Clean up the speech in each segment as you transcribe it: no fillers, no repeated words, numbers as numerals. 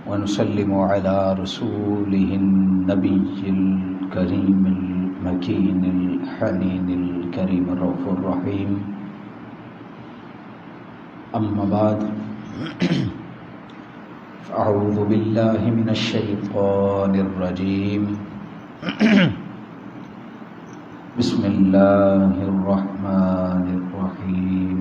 ونسلم على رسوله النبي الكريم المكين الحنين الكريم الرؤوف الرحيم. أما بعد فأعوذ بالله من الشيطان الرجيم. بسم الله الرحمن الرحيم.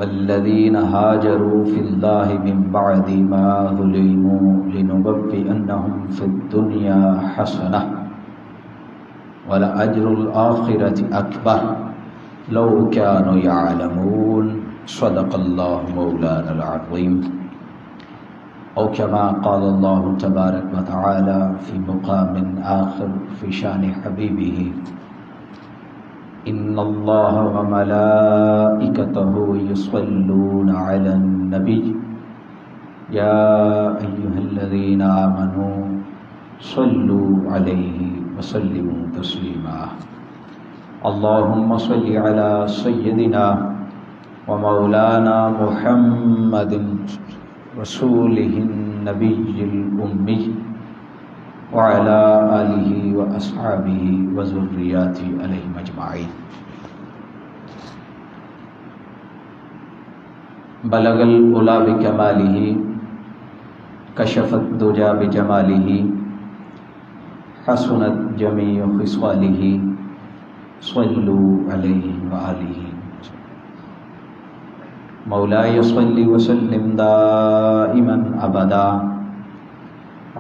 والذين هاجروا في الله من بعد ما ظلموا لنبوئنهم في الدنيا حسنة ولأجر الآخرة أكبر لو كانوا يعلمون. صدق الله مولانا العظيم. أو كما قال الله تبارك وتعالى في مقام آخر في شان حبيبه: إن الله وملائكته يصلون على النبي يا أيها الذين آمنوا صلوا عليه وسلموا تسليما. اللهم صل على سيدنا ومولانا محمد رسوله النبي الأمي وعلى آلہ وأصحابہ وذریاتہ علیہم اجمعین. بلغ العلا بکمالہ کشف الدجی بجمالہ حسنت جمیع خصالہ صلوا علیہ وآلہ. مولاي صل وسلم دائما ابدا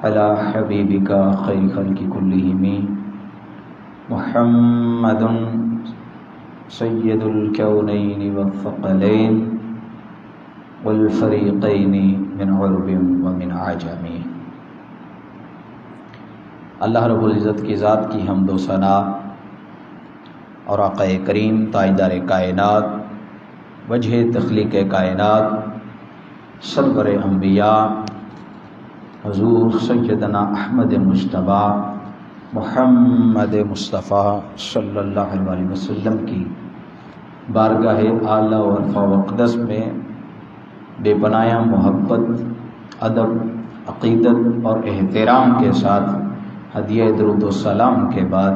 على حبيبك خير خلق كلهم محمد سيد الكونين والثقلين والفريقين من عرب ومن عجم. اللہ رب العزت کی ذات کی حمد و ثنا اور آقا کریم تاجدار کائنات وجہ تخلیق کائنات سرور انبیاء حضور سیدنا احمد مجتبیٰ محمد مصطفیٰ صلی اللہ علیہ وسلم کی بارگاہ اعلیٰ و عرفہ و اقدس میں بے پناہ محبت، ادب، عقیدت اور احترام کے ساتھ ہدیہ درود و سلام کے بعد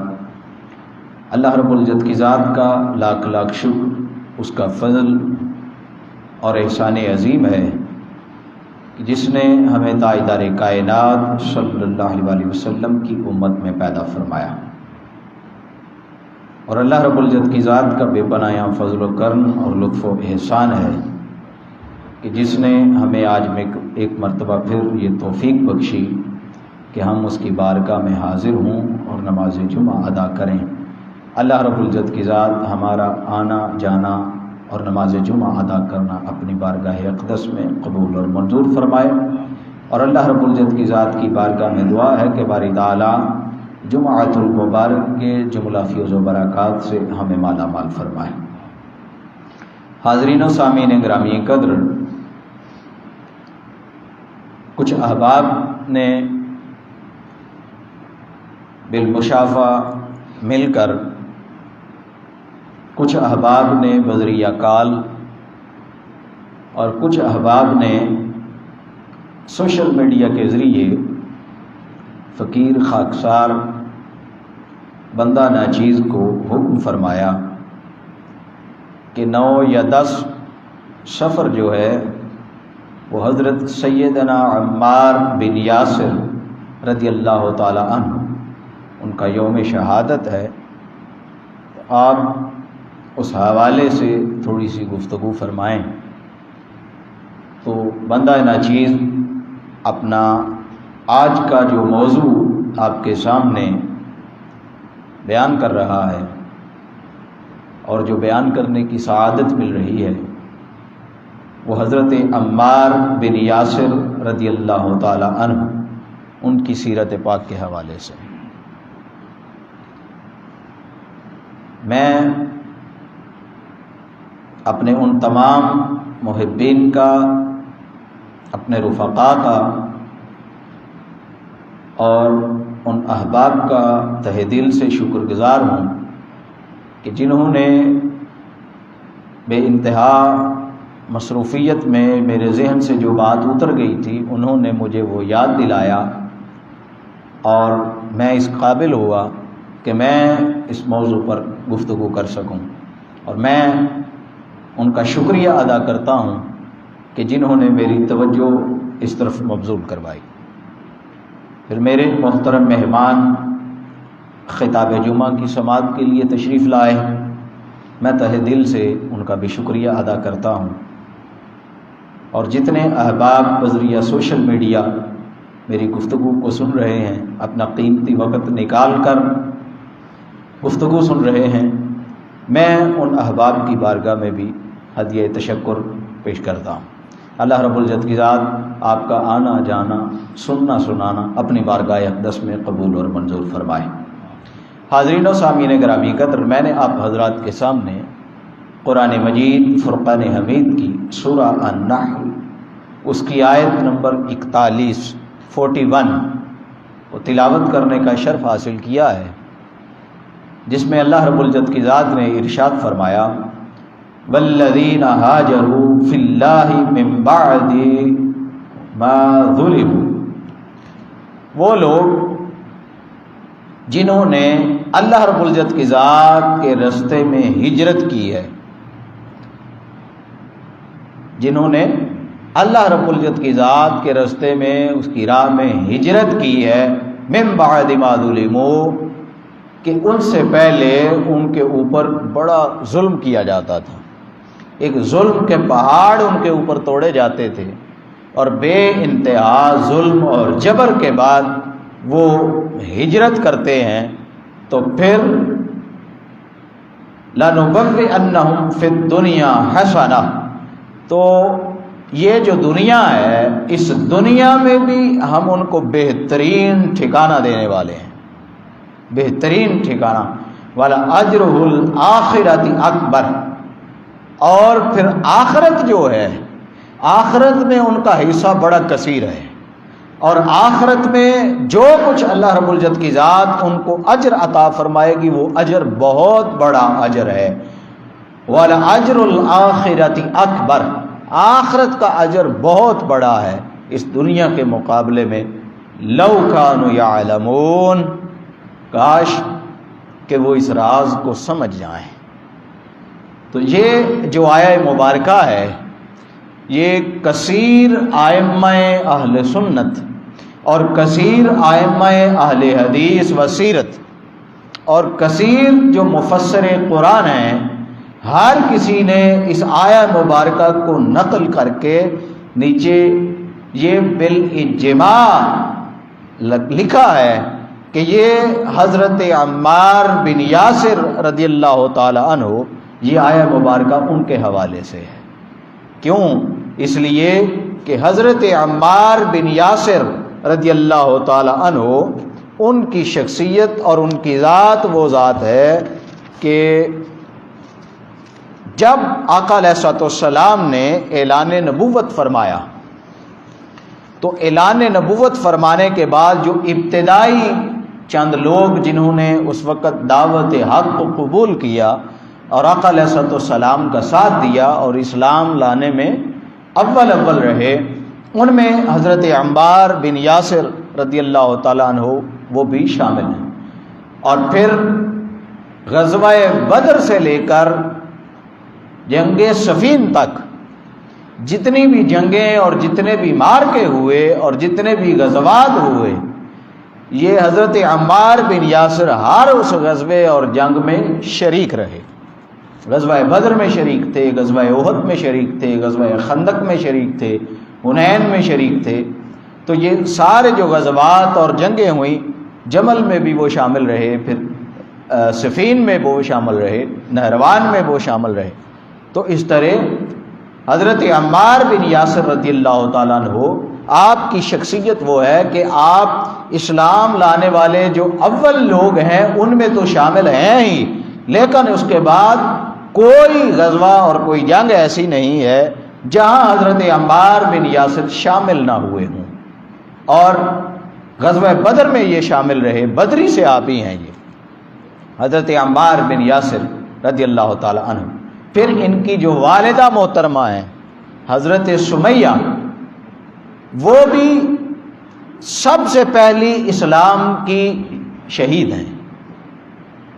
اللہ رب العزت کی ذات کا لاکھ لاکھ شکر، اس کا فضل اور احسان عظیم ہے کہ جس نے ہمیں تاجدار کائنات صلی اللہ علیہ وسلم کی امت میں پیدا فرمایا. اور اللہ رب العزت کی ذات کا بے پناہ فضل و کرم اور لطف و احسان ہے کہ جس نے ہمیں آج میں ایک مرتبہ پھر یہ توفیق بخشی کہ ہم اس کی بارگاہ میں حاضر ہوں اور نماز جمعہ ادا کریں. اللہ رب العزت کی ذات ہمارا آنا جانا اور نماز جمعہ ادا کرنا اپنی بارگاہ اقدس میں قبول اور منظور فرمائے. اور اللہ رب العزت کی ذات کی بارگاہ میں دعا ہے کہ باری تعالیٰ جمعۃ المبارک کے جملہ فیض و برکات سے ہمیں مالا مال فرمائے. حاضرین و سامعین گرامی قدر، کچھ احباب نے بالمشافہ مل کر، کچھ احباب نے بذریعہ کال اور کچھ احباب نے سوشل میڈیا کے ذریعے فقیر خاکسار بندہ ناچیز کو حکم فرمایا کہ 9 یا 10 سفر جو ہے وہ حضرت سیدنا عمار بن یاسر رضی اللہ تعالی عنہ ان کا یوم شہادت ہے. آپ اس حوالے سے تھوڑی سی گفتگو فرمائیں. تو بندہ ناچیز اپنا آج کا جو موضوع آپ کے سامنے بیان کر رہا ہے اور جو بیان کرنے کی سعادت مل رہی ہے وہ حضرت عمار بن یاسر رضی اللہ تعالی عنہ ان کی سیرت پاک کے حوالے سے. میں اپنے ان تمام محبین کا، اپنے رفقاء کا اور ان احباب کا تہہ دل سے شکر گزار ہوں کہ جنہوں نے بے انتہا مصروفیت میں میرے ذہن سے جو بات اتر گئی تھی انہوں نے مجھے وہ یاد دلایا، اور میں اس قابل ہوا کہ میں اس موضوع پر گفتگو کر سکوں، اور میں ان کا شکریہ ادا کرتا ہوں کہ جنہوں نے میری توجہ اس طرف مبذول کروائی۔ پھر میرے محترم مہمان خطاب جمعہ کی سماعت کے لیے تشریف لائے، میں تہہ دل سے ان کا بھی شکریہ ادا کرتا ہوں، اور جتنے احباب بذریعہ سوشل میڈیا میری گفتگو کو سن رہے ہیں، اپنا قیمتی وقت نکال کر گفتگو سن رہے ہیں، میں ان احباب کی بارگاہ میں بھی ہدیہ تشکر پیش کرتا ہوں۔ اللہ رب العزت کی ذات آپ کا آنا جانا، سننا سنانا اپنی بارگاہ اقدس میں قبول اور منظور فرمائے۔ حاضرین و سامعین گرامی قدر، میں نے آپ حضرات کے سامنے قرآن مجید فرقان حمید کی سورہ النحل، اس کی آیت نمبر 41 کو تلاوت کرنے کا شرف حاصل کیا ہے، جس میں اللہ رب العزت کی ذات نے ارشاد فرمایا، والذین ہاجروا فی اللہ من بعد ما ظلموا، وہ لوگ جنہوں نے اللہ رب العزت کی ذات کے راستے میں ہجرت کی ہے، جنہوں نے اللہ رب العزت کی ذات کے راستے میں اس کی راہ میں ہجرت کی ہے، من بعد ما ظلموا، کہ ان سے پہلے ان کے اوپر بڑا ظلم کیا جاتا تھا، ایک ظلم کے پہاڑ ان کے اوپر توڑے جاتے تھے، اور بے انتہا ظلم اور جبر کے بعد وہ ہجرت کرتے ہیں، تو پھر لَنُبَوِّئَنَّهُمْ فِي الدُّنْيَا حَسَنَةً، تو یہ جو دنیا ہے، اس دنیا میں بھی ہم ان کو بہترین ٹھکانہ دینے والے ہیں، بہترین ٹھکانہ، وَلَأَجْرُهُ الْآخِرَةِ أَكْبَرُ، اور پھر آخرت جو ہے، آخرت میں ان کا حصہ بڑا کثیر ہے، اور آخرت میں جو کچھ اللہ رب العزت کی ذات ان کو اجر عطا فرمائے گی وہ اجر بہت بڑا اجر ہے، وَلَأَجْرُ الْآخِرَةِ أَكْبَرُ، آخرت کا اجر بہت بڑا ہے اس دنیا کے مقابلے میں، لَوْ كَانُوا يَعْلَمُونَ، کاش کہ وہ اس راز کو سمجھ جائیں۔ تو یہ جو آیہ مبارکہ ہے، یہ کثیر ائمہ اہل سنت اور کثیر ائمہ اہل حدیث و سیرت اور کثیر جو مفسر قرآن ہیں، ہر کسی نے اس آیہ مبارکہ کو نقل کر کے نیچے یہ بالاجماع لکھا ہے کہ یہ حضرت عمار بن یاسر رضی اللہ تعالی عنہ، یہ آیہ مبارکہ ان کے حوالے سے ہے۔ کیوں؟ اس لیے کہ حضرت عمار بن یاسر رضی اللہ تعالی عنہ، ان کی شخصیت اور ان کی ذات وہ ذات ہے کہ جب آقا علیہ الصلوۃ والسلام نے اعلان نبوت فرمایا، تو اعلان نبوت فرمانے کے بعد جو ابتدائی چند لوگ جنہوں نے اس وقت دعوت حق کو قبول کیا اور آقا علیہ الصلوۃ والسلام کا ساتھ دیا اور اسلام لانے میں اول رہے، ان میں حضرت عمار بن یاسر رضی اللہ تعالیٰ عنہ وہ بھی شامل ہیں۔ اور پھر غزوہ بدر سے لے کر جنگ صفین تک جتنی بھی جنگیں اور جتنے بھی مارکے ہوئے اور جتنے بھی غزوات ہوئے، یہ حضرت عمار بن یاسر ہر اس غزوے اور جنگ میں شریک رہے۔ غزوہ بدر میں شریک تھے، غزوہ احد میں شریک تھے، غزوہ خندق میں شریک تھے، حنین میں شریک تھے۔ تو یہ سارے جو غزوات اور جنگیں ہوئیں، جمل میں بھی وہ شامل رہے، پھر صفین میں وہ شامل رہے، نہروان میں وہ شامل رہے۔ تو اس طرح حضرت عمار بن یاسر رضی اللہ تعالیٰ عنہ، آپ کی شخصیت وہ ہے کہ آپ اسلام لانے والے جو اول لوگ ہیں ان میں تو شامل ہیں ہی، لیکن اس کے بعد کوئی غزوہ اور کوئی جنگ ایسی نہیں ہے جہاں حضرت عمار بن یاسر شامل نہ ہوئے ہوں، اور غزوہ بدر میں یہ شامل رہے، بدری سے آپ ہی ہیں یہ حضرت عمار بن یاسر رضی اللہ تعالی عنہ۔ پھر ان کی جو والدہ محترمہ ہیں حضرت سمیہ وہ بھی سب سے پہلی اسلام کی شہید ہیں.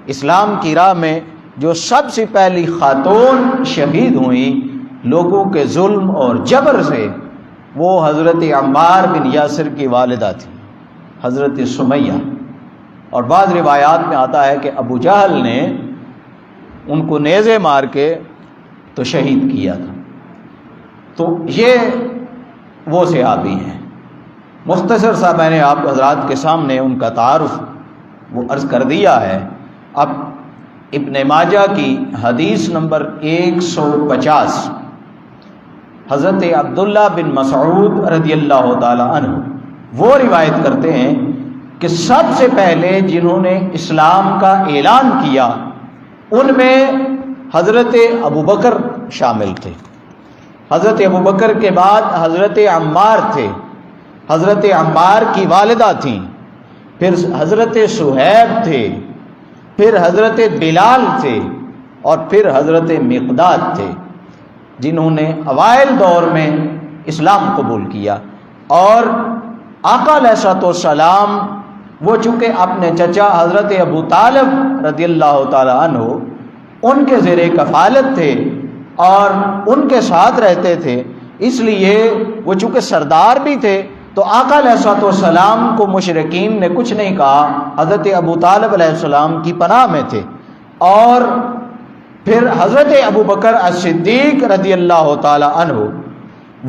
اسلام کی راہ میں جو سب سے پہلی خاتون شہید ہوئیں لوگوں کے ظلم اور جبر سے، وہ حضرت عمار بن یاسر کی والدہ تھی، حضرت سمیہ. اور بعض روایات میں آتا ہے کہ ابو جہل نے ان کو نیزے مار کے تو شہید کیا تھا. تو یہ وہ صحابی ہیں. مختصر سا میں نے آپ حضرات کے سامنے ان کا تعارف وہ عرض کر دیا ہے. اب ابن ماجہ کی حدیث نمبر 150 حضرت عبداللہ بن مسعود رضی اللہ تعالی عنہ وہ روایت کرتے ہیں کہ سب سے پہلے جنہوں نے اسلام کا اعلان کیا ان میں حضرت ابوبکر شامل تھے. حضرت ابوبکر کے بعد حضرت عمار تھے، حضرت عمار کی والدہ تھیں، پھر حضرت صہیب تھے، پھر حضرت بلال تھے، اور پھر حضرت مقداد تھے جنہوں نے اوائل دور میں اسلام قبول کیا. اور آقا علیہ الصلوۃ والسلام وہ چونکہ اپنے چچا حضرت ابو طالب رضی اللہ تعالی عنہ ان کے زیر کفالت تھے اور ان کے ساتھ رہتے تھے، اس لیے وہ چونکہ سردار بھی تھے تو آقا علیہ الصلوۃ والسلام کو مشرکین نے کچھ نہیں کہا. حضرت ابو طالب علیہ السلام کی پناہ میں تھے. اور پھر حضرت ابو بکر الصدیق رضی اللہ تعالی عنہ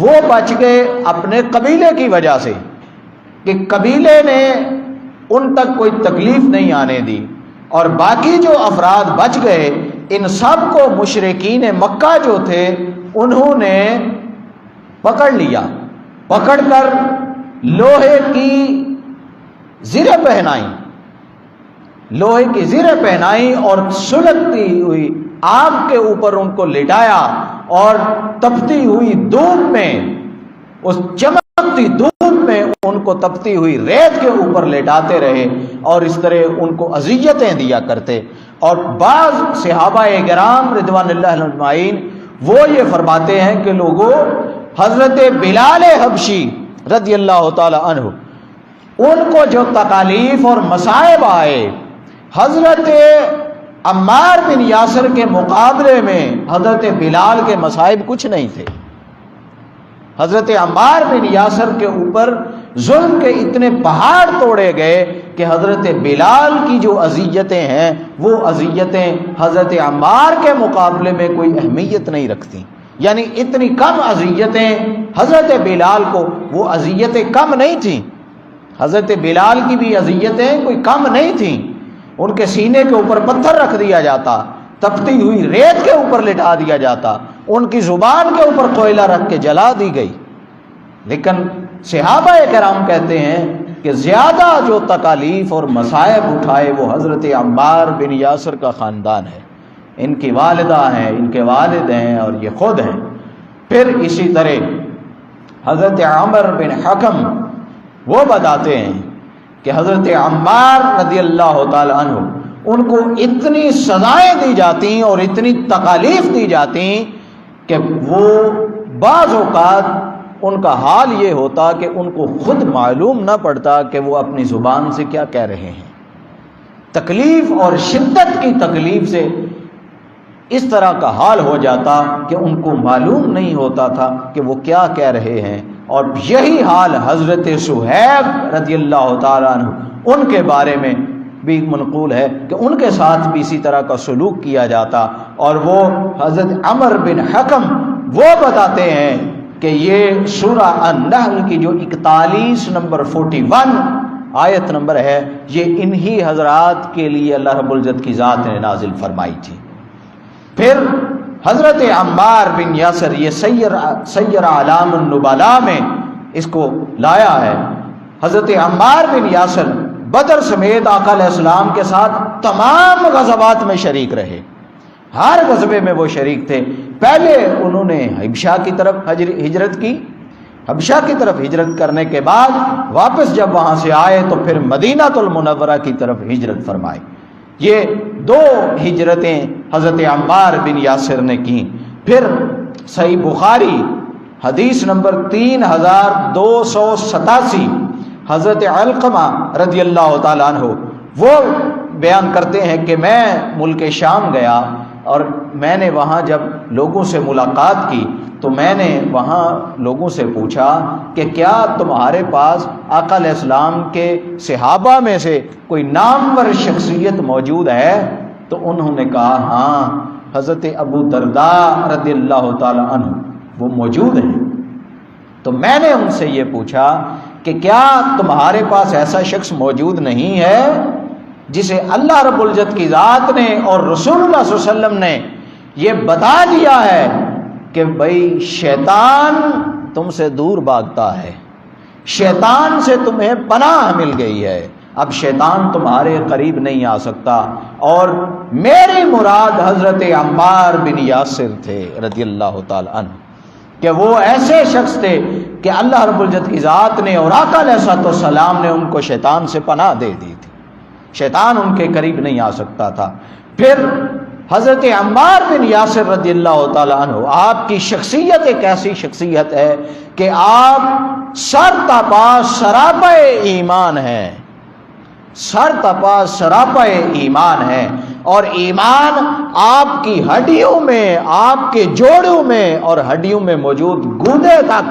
وہ بچ گئے اپنے قبیلے کی وجہ سے کہ قبیلے نے ان تک کوئی تکلیف نہیں آنے دی، اور باقی جو افراد بچ گئے ان سب کو مشرکین مکہ جو تھے انہوں نے پکڑ لیا، پکڑ کر لوہے کی زریں پہنائی، لوہے کی زریں پہنائی اور سلگتی ہوئی آگ کے اوپر ان کو لٹایا اور تپتی ہوئی دھوپ میں، اس چمکتی دھوپ میں ان کو تپتی ہوئی ریت کے اوپر لٹاتے رہے اور اس طرح ان کو اذیتیں دیا کرتے. اور بعض صحابہ کرام رضوان اللہ اجمعین وہ یہ فرماتے ہیں کہ لوگوں حضرت بلال حبشی رضی اللہ تعالی عنہ ان کو جو تکالیف اور مصائب آئے حضرت عمار بن یاسر کے مقابلے میں حضرت بلال کے مصائب کچھ نہیں تھے. حضرت عمار بن یاسر کے اوپر ظلم کے اتنے پہاڑ توڑے گئے کہ حضرت بلال کی جو اذیتیں ہیں وہ اذیتیں حضرت عمار کے مقابلے میں کوئی اہمیت نہیں رکھتی. یعنی اتنی کم اذیتیں حضرت بلال کو، وہ اذیتیں کم نہیں تھیں، حضرت بلال کی بھی اذیتیں کوئی کم نہیں تھیں. ان کے سینے کے اوپر پتھر رکھ دیا جاتا، تپتی ہوئی ریت کے اوپر لٹا دیا جاتا، ان کی زبان کے اوپر کوئلہ رکھ کے جلا دی گئی. لیکن صحابہ کرام کہتے ہیں کہ زیادہ جو تکالیف اور مصائب اٹھائے وہ حضرت عمار بن یاسر کا خاندان ہے، ان کی والدہ ہیں، ان کے والد ہیں اور یہ خود ہیں. پھر اسی طرح حضرت عمر بن حکم وہ بتاتے ہیں کہ حضرت عمار رضی اللہ تعالی عنہ ان کو اتنی سزائیں دی جاتی اور اتنی تکالیف دی جاتی کہ وہ بعض اوقات ان کا حال یہ ہوتا کہ ان کو خود معلوم نہ پڑتا کہ وہ اپنی زبان سے کیا کہہ رہے ہیں. تکلیف اور شدت کی تکلیف سے اس طرح کا حال ہو جاتا کہ ان کو معلوم نہیں ہوتا تھا کہ وہ کیا کہہ رہے ہیں. اور یہی حال حضرت صہیب رضی اللہ تعالیٰ عنہ ان کے بارے میں بھی منقول ہے کہ ان کے ساتھ بھی اسی طرح کا سلوک کیا جاتا. اور وہ حضرت عمر بن حکم وہ بتاتے ہیں کہ یہ سورہ النحل کی جو 41 نمبر 41 آیت نمبر ہے یہ انہی حضرات کے لیے اللہ رب العزت کی ذات نے نازل فرمائی تھی. پھر حضرت عمار بن یاسر یہ سیر اعلام النبلاء میں اس کو لایا ہے. حضرت عمار بن یاسر بدر سمیت آقا علیہ السلام کے ساتھ تمام غزوات میں شریک رہے، ہر غزوے میں وہ شریک تھے. پہلے انہوں نے حبشہ کی طرف ہجرت کی، حبشہ کی طرف ہجرت کرنے کے بعد واپس جب وہاں سے آئے تو پھر مدینہ المنورہ کی طرف ہجرت فرمائی. یہ 2 ہجرتیں حضرت عمار بن یاسر نے کی. پھر صحیح بخاری حدیث نمبر 3287، حضرت علقمہ رضی اللہ تعالیٰ عنہ وہ بیان کرتے ہیں کہ میں ملک شام گیا اور میں نے وہاں جب لوگوں سے ملاقات کی تو میں نے وہاں لوگوں سے پوچھا کہ کیا تمہارے پاس آقا علیہ السلام کے صحابہ میں سے کوئی نامور شخصیت موجود ہے؟ تو انہوں نے کہا ہاں، حضرت ابو درداء رضی اللہ تعالی عنہ وہ موجود ہیں۔ تو میں نے ان سے یہ پوچھا کہ کیا تمہارے پاس ایسا شخص موجود نہیں ہے جسے اللہ رب العزت کی ذات نے اور رسول اللہ صلی اللہ علیہ وسلم نے یہ بتا دیا ہے کہ بھائی شیطان تم سے دور بھاگتا ہے، شیطان سے تمہیں پناہ مل گئی ہے، اب شیطان تمہارے قریب نہیں آ سکتا؟ اور میری مراد حضرت عمار بن یاسر تھے رضی اللہ تعالی عنہ، کہ وہ ایسے شخص تھے کہ اللہ رب العزت کی ذات نے اور آقا علیہ السلام نے ان کو شیطان سے پناہ دے دی تھی، شیطان ان کے قریب نہیں آ سکتا تھا۔ پھر حضرت عمار بن یاسر رضی اللہ تعالی عنہ، آپ کی شخصیت ایک ایسی شخصیت ہے کہ آپ سر تپا سراپا ایمان ہیں، سر تپا سراپا ایمان ہے، اور ایمان آپ کی ہڈیوں میں، آپ کے جوڑوں میں اور ہڈیوں میں موجود گودے تک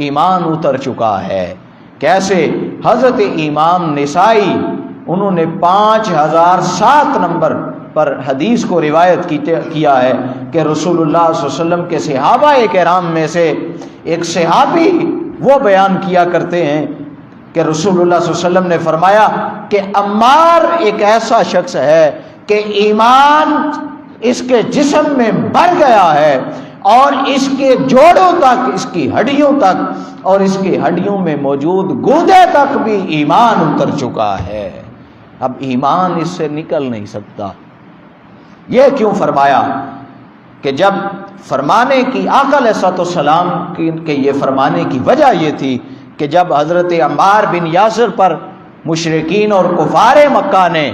ایمان اتر چکا ہے۔ کیسے؟ حضرت امام نسائی انہوں نے 5007 نمبر پر حدیث کو روایت کیا ہے کہ رسول اللہ صلی اللہ علیہ وسلم کے صحابہ کرام میں سے ایک صحابی وہ بیان کیا کرتے ہیں کہ رسول اللہ صلی اللہ علیہ وسلم نے فرمایا کہ عمار ایک ایسا شخص ہے کہ ایمان اس کے جسم میں بھر گیا ہے اور اس کے جوڑوں تک، اس کی ہڈیوں تک اور اس کی ہڈیوں میں موجود گودے تک بھی ایمان اتر چکا ہے، اب ایمان اس سے نکل نہیں سکتا۔ یہ کیوں فرمایا؟ کہ جب فرمانے کی آقا علیہ السلام کے یہ فرمانے کی وجہ یہ تھی کہ جب حضرت عمار بن یاسر پر مشرکین اور کفار مکہ نے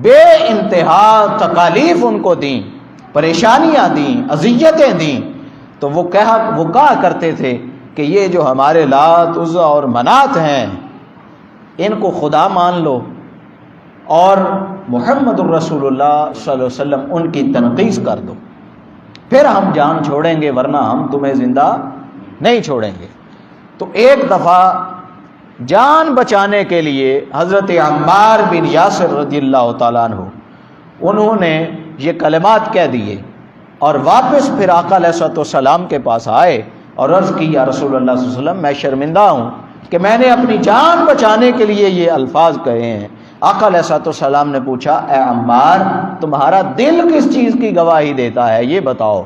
بے انتہا تکالیف ان کو دیں، پریشانیاں دیں، اذیتیں دیں، تو وہ کہا کرتے تھے کہ یہ جو ہمارے لات عزا اور منات ہیں ان کو خدا مان لو اور محمد الرسول اللہ صلی اللہ علیہ وسلم ان کی تنقیص کر دو، پھر ہم جان چھوڑیں گے ورنہ ہم تمہیں زندہ نہیں چھوڑیں گے۔ تو ایک دفعہ جان بچانے کے لیے حضرت عمار بن یاسر رضی اللہ تعالیٰ عنہ انہوں نے یہ کلمات کہہ دیے اور واپس پھر آقا علیہ السلام کے پاس آئے اور عرض کی یا رسول اللہ صلی اللہ علیہ وسلم میں شرمندہ ہوں کہ میں نے اپنی جان بچانے کے لیے یہ الفاظ کہے ہیں۔ آقا علیہ السلام نے پوچھا اے عمار تمہارا دل کس چیز کی گواہی دیتا ہے یہ بتاؤ؟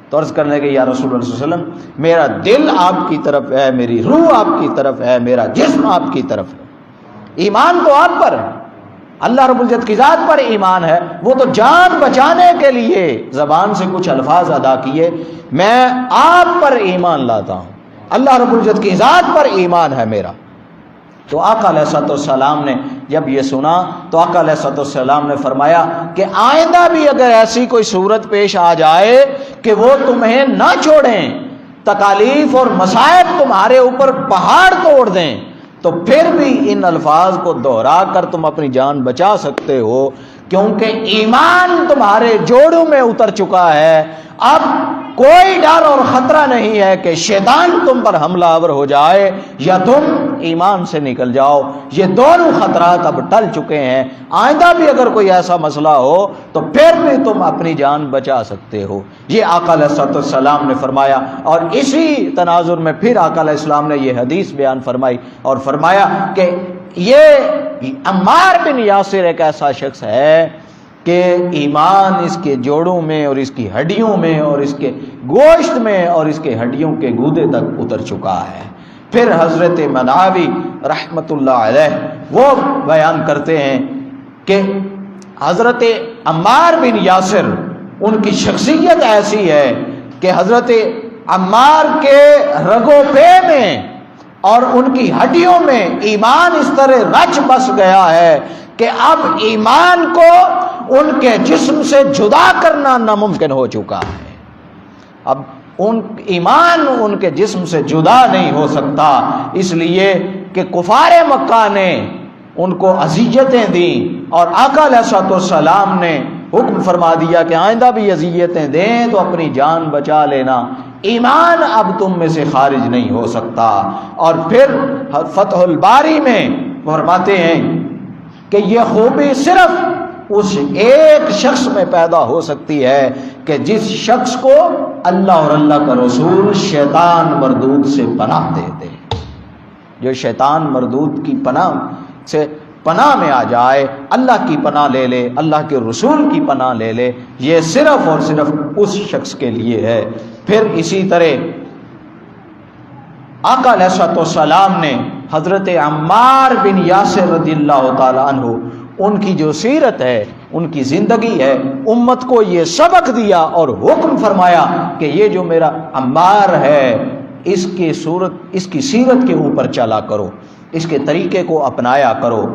تو عرض کرنے کے یا رسول اللہ صلی اللہ علیہ وسلم میرا دل آپ کی طرف ہے، میری روح آپ کی طرف ہے، میرا جسم آپ کی طرف ہے۔ ایمان تو آپ پر ہے، اللہ رب العزت کی ذات پر ایمان ہے، وہ تو جان بچانے کے لیے زبان سے کچھ الفاظ ادا کیے، میں آپ پر ایمان لاتا ہوں، اللہ رب العزت کی ذات پر ایمان ہے میرا۔ تو آقا علیہ السلام نے جب یہ سنا تو آقا علیہ السلام نے فرمایا کہ آئندہ بھی اگر ایسی کوئی صورت پیش آ جائے کہ وہ تمہیں نہ چھوڑیں، تکالیف اور مصائب تمہارے اوپر پہاڑ توڑ دیں، تو پھر بھی ان الفاظ کو دہرا کر تم اپنی جان بچا سکتے ہو، کیونکہ ایمان تمہارے جوڑوں میں اتر چکا ہے۔ اب کوئی ڈر اور خطرہ نہیں ہے کہ شیطان تم پر حملہ آور ہو جائے یا تم ایمان سے نکل جاؤ، یہ دونوں خطرات اب ٹل چکے ہیں۔ آئندہ بھی اگر کوئی ایسا مسئلہ ہو تو پھر بھی تم اپنی جان بچا سکتے ہو، یہ آقا علیہ السلام نے فرمایا۔ اور اسی تناظر میں پھر آقا علیہ السلام نے یہ حدیث بیان فرمائی اور فرمایا کہ یہ عمار بن یاسر ایک ایسا شخص ہے کہ ایمان اس کے جوڑوں میں اور اس کی ہڈیوں میں اور اس کے گوشت میں اور اس کے ہڈیوں کے گودے تک اتر چکا ہے۔ پھر حضرت مناوی رحمت اللہ علیہ وہ بیان کرتے ہیں کہ حضرت عمار بن یاسر ان کی شخصیت ایسی ہے کہ حضرت عمار کے رگوں پے میں اور ان کی ہڈیوں میں ایمان اس طرح رچ بس گیا ہے کہ اب ایمان کو ان کے جسم سے جدا کرنا ناممکن ہو چکا ہے۔ اب ایمان ان کے جسم سے جدا نہیں ہو سکتا، اس لیے کہ کفار مکہ نے ان کو اذیتیں دیں اور آقا علیہ الصلوۃ والسلام نے حکم فرما دیا کہ آئندہ بھی اذیتیں دیں تو اپنی جان بچا لینا، ایمان اب تم میں سے خارج نہیں ہو سکتا۔ اور پھر فتح الباری میں فرماتے ہیں کہ یہ خوبی صرف اس ایک شخص میں پیدا ہو سکتی ہے کہ جس شخص کو اللہ اور اللہ کا رسول شیطان مردود سے پناہ دے دے، جو شیطان مردود کی پناہ میں آ جائے، اللہ کی پناہ لے لے، اللہ کے رسول کی پناہ لے لے، یہ صرف اور صرف اس شخص کے لیے ہے۔ پھر اسی طرح آقا علیہ الصلوۃ والسلام نے حضرت عمار بن یاسر رضی اللہ تعالی عنہ، ان کی جو سیرت ہے، ان کی زندگی ہے، امت کو یہ سبق دیا اور حکم فرمایا کہ یہ جو میرا عمار ہے اس کی سیرت کے اوپر چلا کرو، اس کے طریقے کو اپنایا کرو۔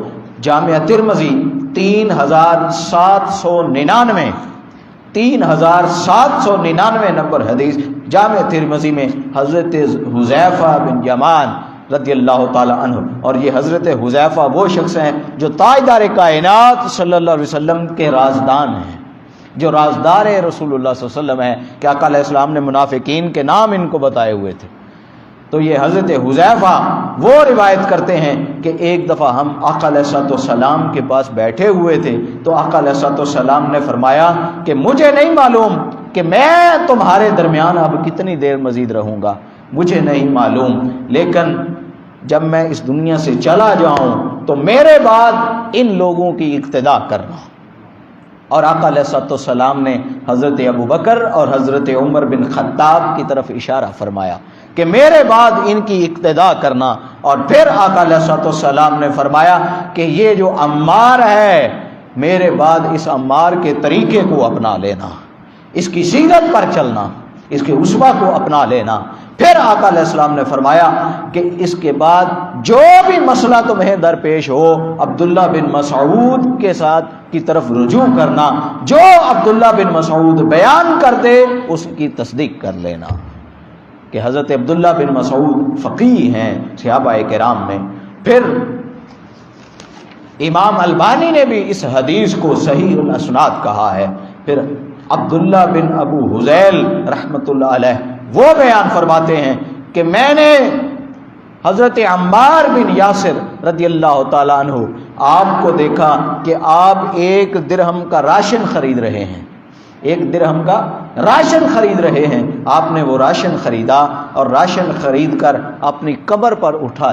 جامعہ ترمذی 3799 نمبر حدیث جامعہ ترمذی میں حضرت حذیفہ بن یمان رضی اللہ تعالی عنہ، اور یہ حضرت حذیفہ وہ شخص ہیں جو تاجدار کائنات صلی اللہ علیہ وسلم کے رازدان ہیں، جو رازدار رسول اللہ صلی اللہ علیہ وسلم ہیں کہ آقا علیہ السلام نے منافقین کے نام ان کو بتائے ہوئے تھے۔ تو یہ حضرت حذیفہ وہ روایت کرتے ہیں کہ ایک دفعہ ہم آقا علیہ الصلوۃ والسلام کے پاس بیٹھے ہوئے تھے تو آقا علیہ الصلوۃ والسلام نے فرمایا کہ مجھے نہیں معلوم کہ میں تمہارے درمیان اب کتنی دیر مزید رہوں گا، مجھے نہیں معلوم، لیکن جب میں اس دنیا سے چلا جاؤں تو میرے بعد ان لوگوں کی اقتداء کرنا۔ اور آقا علیہ الصلوۃ والسلام نے حضرت ابوبکر اور حضرت عمر بن خطاب کی طرف اشارہ فرمایا کہ میرے بعد ان کی اقتداء کرنا۔ اور پھر آقا علیہ الصلوۃ والسلام نے فرمایا کہ یہ جو عمار ہے میرے بعد اس عمار کے طریقے کو اپنا لینا، اس کی سیرت پر چلنا، اس کے اسوہ کو اپنا لینا۔ پھر آقا علیہ السلام نے فرمایا کہ اس کے بعد جو بھی مسئلہ تمہیں درپیش ہو عبداللہ بن مسعود کے ساتھ کی طرف رجوع کرنا، جو عبداللہ بن مسعود بیان کر دے اس کی تصدیق کر لینا، کہ حضرت عبداللہ بن مسعود فقیہ ہیں صحابہ کرام میں۔ پھر امام البانی نے بھی اس حدیث کو صحیح الاسناد کہا ہے۔ پھر عبداللہ بن ابو حذیل رحمۃ اللہ علیہ وہ بیان فرماتے ہیں کہ میں نے حضرت عمار بن یاسر رضی اللہ تعالیٰ عنہ آپ کو دیکھا کہ آپ 1 درہم کا راشن خرید رہے ہیں، 1 درہم کا راشن خرید رہے ہیں۔ آپ نے وہ راشن خریدا اور راشن خرید کر اپنی کمر پر اٹھا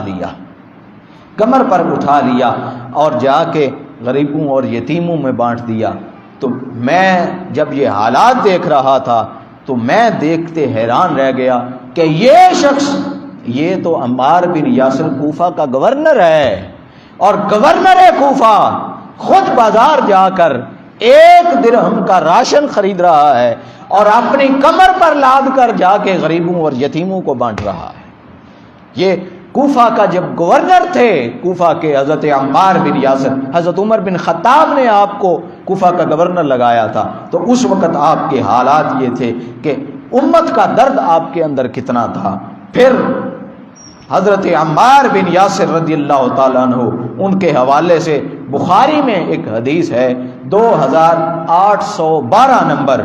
لیا اور جا کے غریبوں اور یتیموں میں بانٹ دیا۔ تو میں جب یہ حالات دیکھ رہا تھا تو میں دیکھتے حیران رہ گیا کہ یہ شخص، یہ تو عمار بن یاسر کوفہ کا گورنر ہے، اور گورنر کوفہ خود بازار جا کر 1 درہم کا راشن خرید رہا ہے اور اپنی کمر پر لاد کر جا کے غریبوں اور یتیموں کو بانٹ رہا ہے۔ یہ کوفہ کا جب گورنر تھے، کوفہ کے حضرت عمار بن یاسر، حضرت عمر بن خطاب نے آپ کو کوفہ کا گورنر لگایا تھا، تو اس وقت آپ کے حالات یہ تھے کہ امت کا درد آپ کے اندر کتنا تھا۔ پھر حضرت عمار بن یاسر رضی اللہ تعالیٰ عنہ، ان کے حوالے سے بخاری میں ایک حدیث ہے 2812 نمبر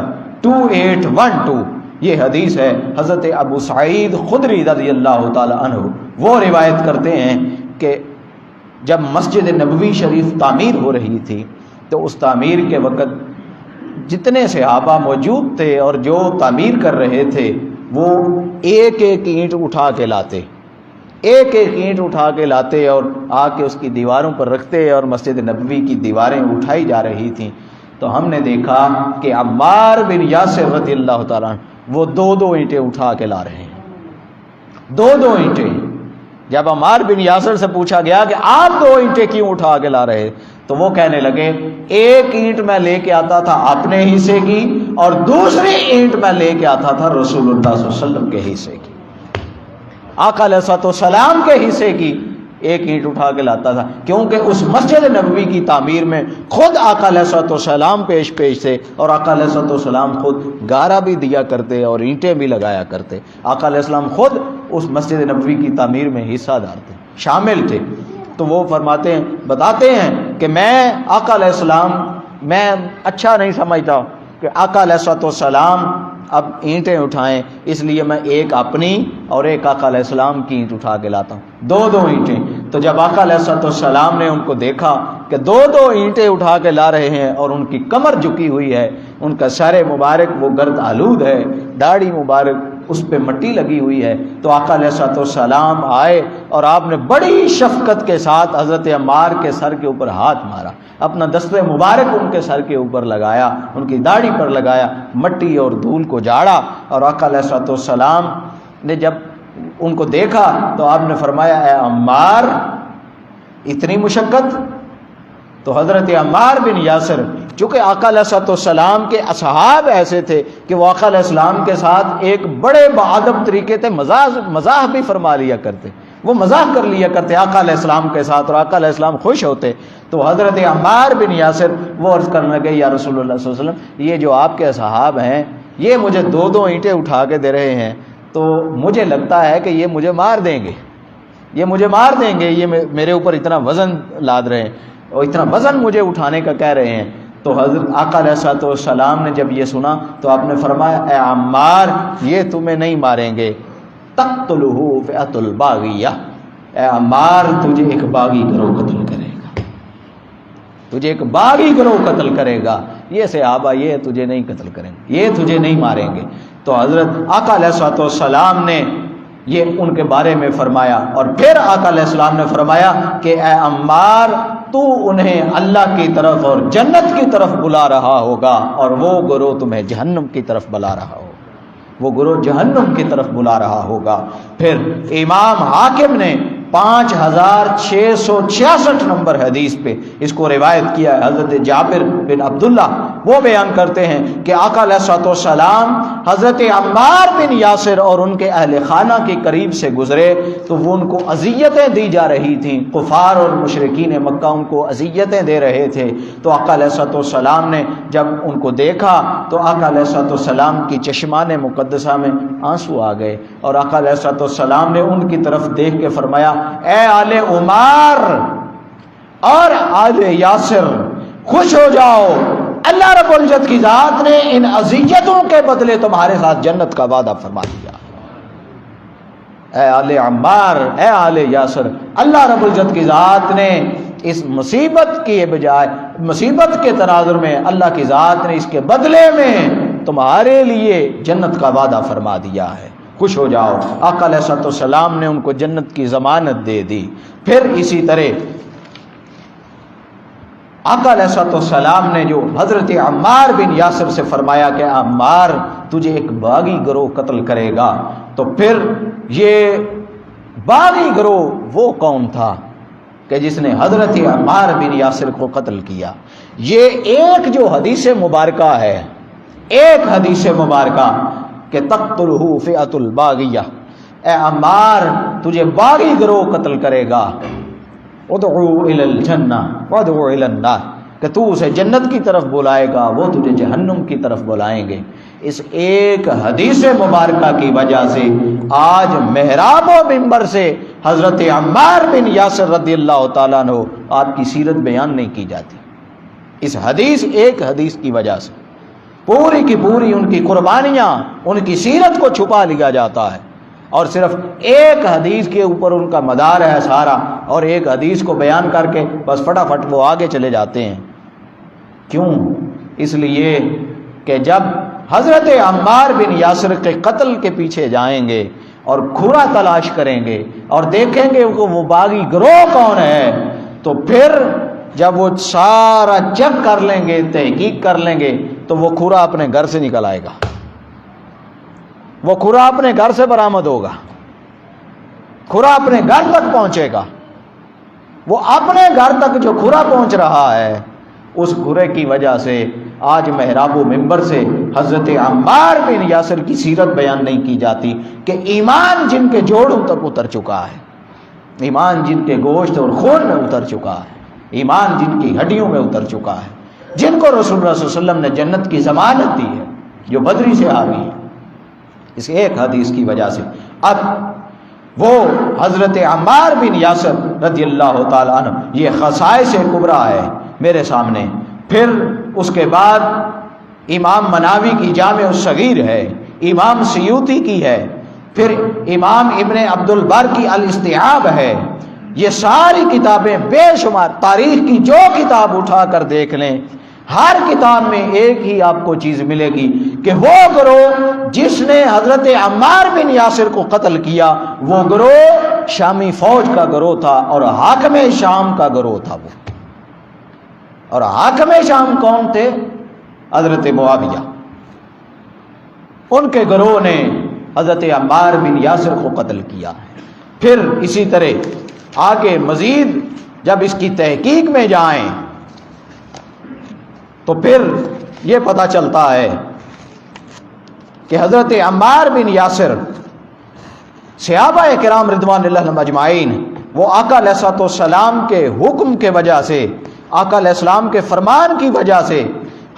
2812، یہ حدیث ہے حضرت ابو سعید خدری رضی اللہ تعالی عنہ وہ روایت کرتے ہیں کہ جب مسجد نبوی شریف تعمیر ہو رہی تھی تو اس تعمیر کے وقت جتنے صحابہ موجود تھے اور جو تعمیر کر رہے تھے وہ ایک اینٹ اٹھا کے لاتے اور آ کے اس کی دیواروں پر رکھتے، اور مسجد نبوی کی دیواریں اٹھائی جا رہی تھیں۔ تو ہم نے دیکھا کہ عمار بن یاسر رضی اللہ تعالیٰ وہ 2 اینٹیں اٹھا کے لا رہے ہیں، 2 اینٹیں۔ جب عمار بن یاسر سے پوچھا گیا کہ آپ 2 اینٹیں کیوں اٹھا کے لا رہے، تو وہ کہنے لگے 1 اینٹ میں لے کے آتا تھا اپنے حصے کی اور دوسری اینٹ میں لے کے آتا تھا رسول اللہ صلی اللہ علیہ وسلم کے حصے کی، آقا علیہ الصلوۃ والسلام کے حصے کی ایک اینٹ اٹھا کے لاتا تھا، کیونکہ اس مسجد نبوی کی تعمیر میں خود آقا علیہ الصلوۃ والسلام پیش تھے، اور آقا علیہ الصلوۃ والسلام خود گارا بھی دیا کرتے اور اینٹیں بھی لگایا کرتے۔ آقا علیہ السلام خود اس مسجد نبوی کی تعمیر میں حصہ دار تھے، شامل تھے۔ تو وہ فرماتے ہیں، بتاتے ہیں کہ میں آقا علیہ السلام میں اچھا نہیں سمجھتا کہ آقا علیہ الصلوۃ والسلام اب اینٹیں اٹھائیں، اس لیے میں ایک اپنی اور ایک آقا علیہ السلام کی اینٹ اٹھا کے لاتا ہوں، دو اینٹیں۔ تو جب آقا علیہ الصلوۃ والسلام نے ان کو دیکھا کہ دو اینٹیں اٹھا کے لا رہے ہیں اور ان کی کمر جھکی ہوئی ہے، ان کا سر مبارک وہ گرد آلود ہے، داڑھی مبارک اس پہ مٹی لگی ہوئی ہے، تو آقا علیہ الصلوۃ والسلام آئے اور آپ نے بڑی شفقت کے ساتھ حضرت عمار کے سر کے اوپر ہاتھ مارا، اپنا دست مبارک ان کے سر کے اوپر لگایا، ان کی داڑھی پر لگایا، مٹی اور دھول کو جھاڑا، اور آقا علیہ الصلوۃ والسلام نے جب ان کو دیکھا تو آپ نے فرمایا اے عمار اتنی مشقت؟ تو حضرت عمار بن یاسر، چونکہ آقا علیہ الصلوۃ والسلام کے اصحاب ایسے تھے کہ وہ آقا علیہ السلام کے ساتھ ایک بڑے باادب طریقے سے مزاح بھی فرما لیا کرتے، وہ مزاح کر لیا کرتے آقا علیہ السلام کے ساتھ، اور آقا علیہ السلام خوش ہوتے۔ تو حضرت عمار بن یاسر وہ عرض کرنے لگے یا رسول اللہ صلی اللہ علیہ وسلم، یہ جو آپ کے اصحاب ہیں یہ مجھے دو اینٹیں اٹھا کے دے رہے ہیں، تو مجھے لگتا ہے کہ یہ مجھے مار دیں گے، یہ میرے اوپر اتنا وزن لاد رہے ہیں اور اتنا وزن مجھے اٹھانے کا کہہ رہے ہیں۔ تو حضرت آقا علیہ الصلوۃ والسلام نے جب یہ سنا تو آپ نے فرمایا اے عمار یہ تمہیں نہیں ماریں گے، تقتلہ فئۃ الباغیہ، اے عمار تجھے ایک باغی گروہ قتل کرے گا، تجھے ایک باغی گروہ قتل کرے گا، یہ صحابہ یہ تجھے نہیں قتل کریں گے، یہ تجھے نہیں ماریں گے۔ تو حضرت آقا علیہ الصلوۃ والسلام نے یہ ان کے بارے میں فرمایا، اور پھر آقا علیہ السلام نے فرمایا کہ اے عمار تو انہیں اللہ کی طرف اور جنت کی طرف بلا رہا ہوگا، اور وہ گروہ تمہیں جہنم کی طرف بلا رہا ہوگا، وہ گروہ جہنم کی طرف بلا رہا ہوگا۔ پھر امام حاکم نے 5666 نمبر حدیث پہ اس کو روایت کیا ہے، حضرت جابر بن عبداللہ وہ بیان کرتے ہیں کہ آقا علیہ الصلوۃ والسلام حضرت عمار بن یاسر اور ان کے اہل خانہ کے قریب سے گزرے تو وہ ان کو اذیتیں دی جا رہی تھیں، کفار اور مشرکین مکہ ان کو اذیتیں دے رہے تھے۔ تو آقا علیہ الصلوۃ والسلام نے جب ان کو دیکھا تو آقا علیہ الصلوۃ والسلام کی چشمان مقدسہ میں آنسو آ گئے، اور آقا علیہ الصلوۃ والسلام نے ان کی طرف دیکھ کے فرمایا اے آل عمار اور آل یاسر خوش ہو جاؤ، اللہ رب العزت کی ذات نے ان اذیتوں کے بدلے تمہارے ساتھ جنت کا وعدہ فرما دیا۔ اے آل عمار، اے آل یاسر، اللہ رب العزت کی ذات نے اس مصیبت کی بجائے مصیبت کے تناظر میں اللہ کی ذات نے اس کے بدلے میں تمہارے لیے جنت کا وعدہ فرما دیا ہے، خوش ہو جاؤ۔ آقا علیہ الصلوۃ والسلام نے ان کو جنت کی ضمانت دے دی۔ پھر اسی طرح آقا علیہ الصلوۃ والسلام نے جو حضرت عمار بن یاسر سے فرمایا کہ عمار تجھے ایک باغی گروہ قتل کرے گا، تو پھر یہ باغی گروہ وہ کون تھا کہ جس نے حضرت عمار بن یاسر کو قتل کیا؟ یہ ایک جو حدیث مبارکہ ہے، ایک حدیث مبارکہ کہ تقتلہ فئۃ الباغیہ، اے عمار تجھے باغی گروہ قتل کرے گا، ادعو الی الجنہ وادعو الی النار، کہ تو اسے جنت کی طرف بلائے گا وہ تجھے جہنم کی طرف بلائیں گے۔ اس ایک حدیث مبارکہ کی وجہ سے آج محراب و منبر سے حضرت عمار بن یاسر رضی اللہ تعالیٰ عنہ آپ کی سیرت بیان نہیں کی جاتی، اس حدیث ایک حدیث کی وجہ سے پوری کی پوری ان کی قربانیاں، ان کی سیرت کو چھپا لیا جاتا ہے، اور صرف ایک حدیث کے اوپر ان کا مدار ہے سارا، اور ایک حدیث کو بیان کر کے بس فٹافٹ وہ آگے چلے جاتے ہیں۔ کیوں؟ اس لیے کہ جب حضرت عمار بن یاسر کے قتل کے پیچھے جائیں گے اور کھرا تلاش کریں گے اور دیکھیں گے کہ وہ باغی گروہ کون ہے، تو پھر جب وہ سارا چیک کر لیں گے، تحقیق کر لیں گے، تو وہ کھرا اپنے گھر سے نکل آئے گا، وہ کھرا اپنے گھر سے برآمد ہوگا، کھرا اپنے گھر تک پہنچے گا۔ وہ اپنے گھر تک جو کھرا پہنچ رہا ہے، اس کھرے کی وجہ سے آج محراب و منبر سے حضرت عمار بن یاسر کی سیرت بیان نہیں کی جاتی کہ ایمان جن کے جوڑوں تک اتر چکا ہے، ایمان جن کے گوشت اور خون میں اتر چکا ہے، ایمان جن کی ہڈیوں میں اتر چکا ہے، جن کو رسول اللہ صلی اللہ علیہ وسلم نے جنت کی ضمانت دی ہے، جو بدری سے آگئی ہے اس ایک حدیث کی وجہ سے۔ اب وہ حضرت عمار بن یاسر رضی اللہ تعالیٰ عنہ، یہ خصائص کبریٰ ہے میرے سامنے۔ پھر اس کے بعد امام مناوی کی جامع الصغیر ہے، امام سیوطی کی ہے، پھر امام ابن عبد البر کی الاستیعاب ہے۔ یہ ساری کتابیں بے شمار، تاریخ کی جو کتاب اٹھا کر دیکھ لیں، ہر کتاب میں ایک ہی آپ کو چیز ملے گی کہ وہ گروہ جس نے حضرت عمار بن یاسر کو قتل کیا وہ گروہ شامی فوج کا گروہ تھا اور حاکم شام کا گروہ تھا وہ۔ اور حاکم شام کون تھے؟ حضرت معاویہ۔ ان کے گروہ نے حضرت عمار بن یاسر کو قتل کیا۔ پھر اسی طرح آگے مزید جب اس کی تحقیق میں جائیں تو پھر یہ پتہ چلتا ہے کہ حضرت عمار بن یاسر صحابہ کرام رضوان اللہ علیہم اجمعین وہ آقا علیہ الصلوۃ والسلام کے حکم کے وجہ سے، آقا علیہ السلام کے فرمان کی وجہ سے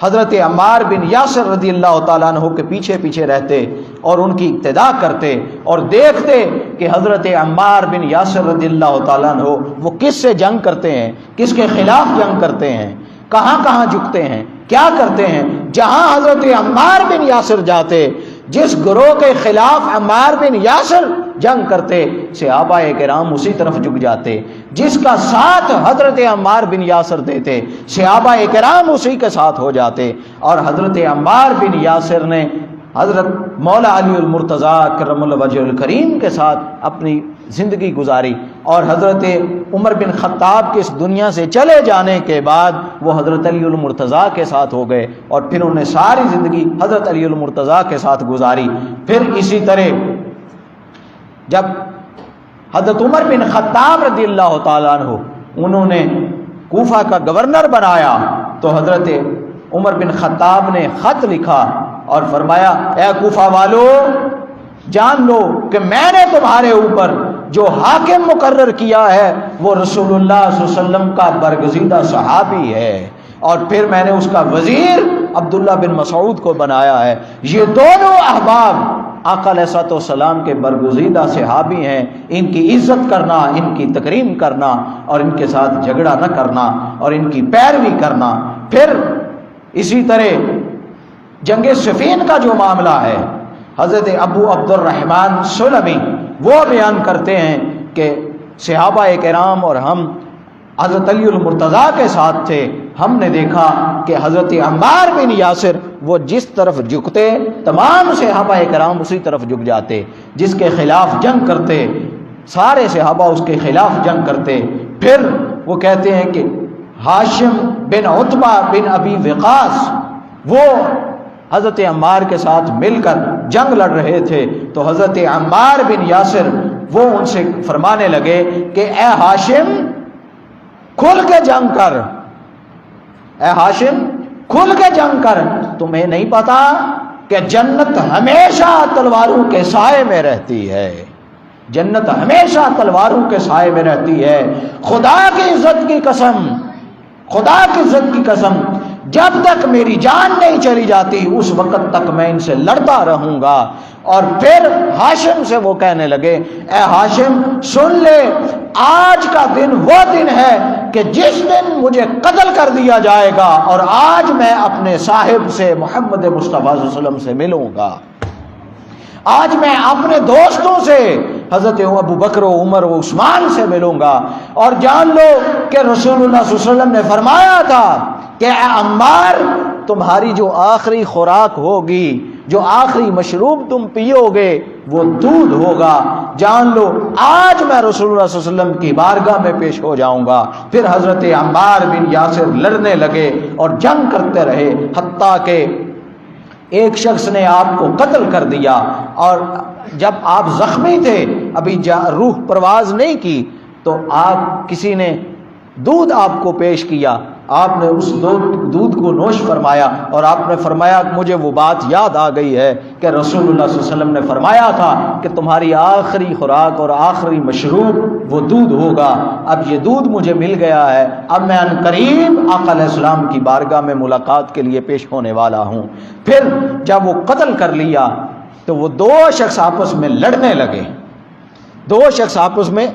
حضرت عمار بن یاسر رضی اللہ تعالیٰ عنہ کے پیچھے پیچھے رہتے اور ان کی اقتداء کرتے اور دیکھتے کہ حضرت عمار بن یاسر رضی اللہ تعالیٰ عنہ وہ کس سے جنگ کرتے ہیں، کس کے خلاف جنگ کرتے ہیں، کہاں کہاں جھکتے ہیں، کیا کرتے ہیں۔ جہاں حضرت عمار بن یاسر جاتے، جس گروہ کے خلاف عمار بن یاسر جنگ کرتے، صحابہ کرام اسی طرف جھک جاتے۔ جس کا ساتھ حضرت عمار بن یاسر دیتے، صحابہ کرام اسی کے ساتھ ہو جاتے۔ اور حضرت عمار بن یاسر نے حضرت مولا علی المرتضیٰ کرم اللہ وجہ الکریم کے ساتھ اپنی زندگی گزاری، اور حضرت عمر بن خطاب کے اس دنیا سے چلے جانے کے بعد وہ حضرت علی المرتضیٰ کے ساتھ ہو گئے، اور پھر انہوں نے ساری زندگی حضرت علی المرتضیٰ کے ساتھ گزاری۔ پھر اسی طرح جب حضرت عمر بن خطاب رضی اللہ تعالیٰ عنہ انہوں نے کوفہ کا گورنر بنایا تو حضرت عمر بن خطاب نے خط لکھا اور فرمایا، اے کوفہ والو جان لو کہ میں نے تمہارے اوپر جو حاکم مقرر کیا ہے وہ رسول اللہ صلی اللہ علیہ وسلم کا برگزیدہ صحابی ہے، اور پھر میں نے اس کا وزیر عبداللہ بن مسعود کو بنایا ہے۔ یہ دونوں احباب آقا علیہ الصلوۃ والسلام کے برگزیدہ صحابی ہیں، ان کی عزت کرنا، ان کی تکریم کرنا اور ان کے ساتھ جھگڑا نہ کرنا اور ان کی پیروی کرنا۔ پھر اسی طرح جنگ صفین کا جو معاملہ ہے، حضرت ابو عبد الرحمن سلمی وہ بیان کرتے ہیں کہ صحابہ کرام اور ہم حضرت علی المرتضیٰ کے ساتھ تھے، ہم نے دیکھا کہ حضرت عمار بن یاسر وہ جس طرف جھکتے تمام صحابہ کرام اسی طرف جھک جاتے، جس کے خلاف جنگ کرتے سارے صحابہ اس کے خلاف جنگ کرتے۔ پھر وہ کہتے ہیں کہ ہاشم بن عتبہ بن ابی وقاص وہ حضرت عمار کے ساتھ مل کر جنگ لڑ رہے تھے، تو حضرت عمار بن یاسر وہ ان سے فرمانے لگے کہ اے ہاشم کھل کے جنگ کر، اے ہاشم کھل کے جنگ کر، تمہیں نہیں پتا کہ جنت ہمیشہ تلواروں کے سائے میں رہتی ہے، جنت ہمیشہ تلواروں کے سائے میں رہتی ہے۔ خدا کی عزت کی قسم، خدا کی عزت کی قسم، جب تک میری جان نہیں چلی جاتی اس وقت تک میں ان سے لڑتا رہوں گا۔ اور پھر ہاشم سے وہ کہنے لگے، اے ہاشم سن لے، آج کا دن وہ دن ہے کہ جس دن مجھے قتل کر دیا جائے گا اور آج میں اپنے صاحب سے محمد مصطفیٰ صلی اللہ علیہ وسلم سے ملوں گا، آج میں اپنے دوستوں سے حضرت ابو بکر و عمر و عثمان سے ملوں گا۔ اور جان لو کہ رسول اللہ صلی اللہ علیہ وسلم نے فرمایا تھا کہ اے عمار تمہاری جو آخری خوراک ہوگی، جو آخری مشروب تم پیو گے وہ دودھ ہوگا، جان لو آج میں رسول اللہ صلی اللہ علیہ وسلم کی بارگاہ میں پیش ہو جاؤں گا۔ پھر حضرت عمار بن یاسر لڑنے لگے اور جنگ کرتے رہے، حتیٰ کہ ایک شخص نے آپ کو قتل کر دیا، اور جب آپ زخمی تھے ابھی روح پرواز نہیں کی تو آپ کسی نے دودھ آپ کو پیش کیا آپ نے اس دودھ کو نوش فرمایا اور آپ نے فرمایا مجھے وہ بات یاد آ گئی ہے کہ رسول اللہ صلی اللہ علیہ وسلم نے فرمایا تھا کہ تمہاری آخری خوراک اور آخری مشروب وہ دودھ ہوگا. اب یہ دودھ مجھے مل گیا ہے، اب میں ان قریب آقا علیہ السلام کی بارگاہ میں ملاقات کے لیے پیش ہونے والا ہوں. پھر جب وہ قتل کر لیا تو وہ دو شخص آپس میں لڑنے لگے، دو شخص آپس میں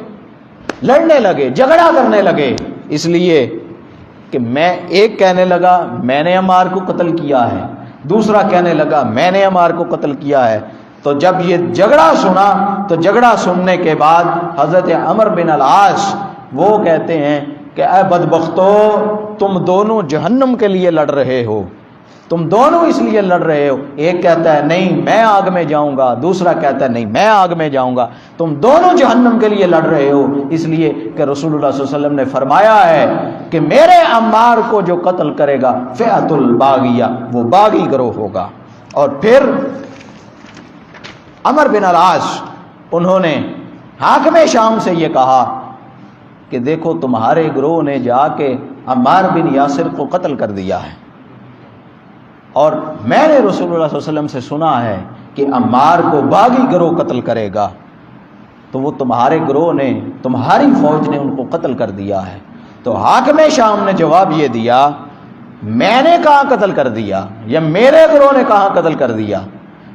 لڑنے لگے، جھگڑا کرنے لگے، اس لیے کہ ایک کہنے لگا میں نے عمار کو قتل کیا ہے، دوسرا کہنے لگا میں نے عمار کو قتل کیا ہے. تو جب یہ جھگڑا سنا تو جھگڑا سننے کے بعد حضرت عمر بن العاص وہ کہتے ہیں کہ اے بدبختو، تم دونوں جہنم کے لیے لڑ رہے ہو، تم دونوں اس لیے لڑ رہے ہو. ایک کہتا ہے نہیں میں آگ میں جاؤں گا، دوسرا کہتا ہے نہیں میں آگ میں جاؤں گا. تم دونوں جہنم کے لیے لڑ رہے ہو، اس لیے کہ رسول اللہ صلی اللہ علیہ وسلم نے فرمایا ہے کہ میرے عمار کو جو قتل کرے گا فئۃ الباغیہ، وہ باغی گروہ ہوگا. اور پھر عمر بن العاص انہوں نے حاکم شام سے یہ کہا کہ دیکھو تمہارے گروہ نے جا کے عمار بن یاسر کو قتل کر دیا ہے، اور میں نے رسول اللہ صلی اللہ علیہ وسلم سے سنا ہے کہ عمار کو باغی گروہ قتل کرے گا، تو وہ تمہارے گروہ نے، تمہاری فوج نے ان کو قتل کر دیا ہے. تو حاکم شام نے جواب یہ دیا میں نے کہاں قتل کر دیا یا میرے گروہ نے کہاں قتل کر دیا؟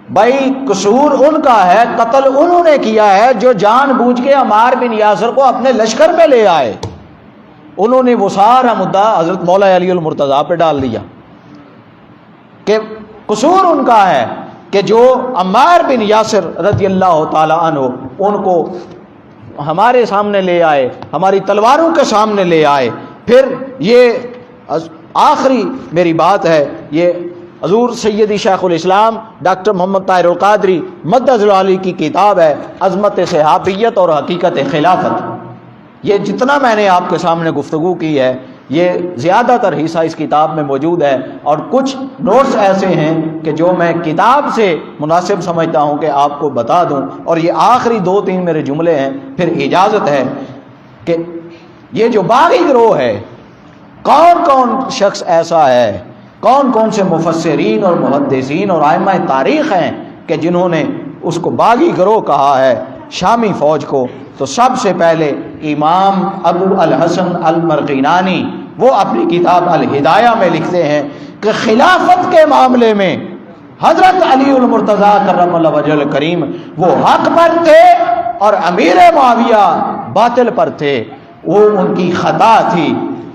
بھائی قصور ان کا ہے، قتل انہوں نے کیا ہے جو جان بوجھ کے عمار بن یاسر کو اپنے لشکر میں لے آئے. انہوں نے وہ سارا مدعا حضرت مولا علی المرتضیٰ پہ ڈال دیا کہ قصور ان کا ہے کہ جو عمار بن یاسر رضی اللہ تعالی عنہ ان کو ہمارے سامنے لے آئے، ہماری تلواروں کے سامنے لے آئے. پھر یہ آخری میری بات ہے، یہ حضور سیدی شیخ الاسلام ڈاکٹر محمد طاہر القادری مدظ العالی کی کتاب ہے عظمت صحابیت اور حقیقت خلافت. یہ جتنا میں نے آپ کے سامنے گفتگو کی ہے یہ زیادہ تر حصہ اس کتاب میں موجود ہے، اور کچھ نوٹس ایسے ہیں کہ جو میں کتاب سے مناسب سمجھتا ہوں کہ آپ کو بتا دوں. اور یہ آخری 2-3 میرے جملے ہیں، پھر اجازت ہے کہ یہ جو باغی گروہ ہے کون کون شخص ایسا ہے، کون کون سے مفسرین اور محدثین اور ائمہ تاریخ ہیں کہ جنہوں نے اس کو باغی گروہ کہا ہے شامی فوج کو. تو سب سے پہلے امام ابو الحسن المرغینانی وہ اپنی کتاب الہدایہ میں لکھتے ہیں کہ خلافت کے معاملے میں حضرت علی المرتضیٰ کرم اللہ وجہ الکریم وہ حق پر تھے اور امیر معاویہ باطل پر تھے، وہ ان کی خطا تھی.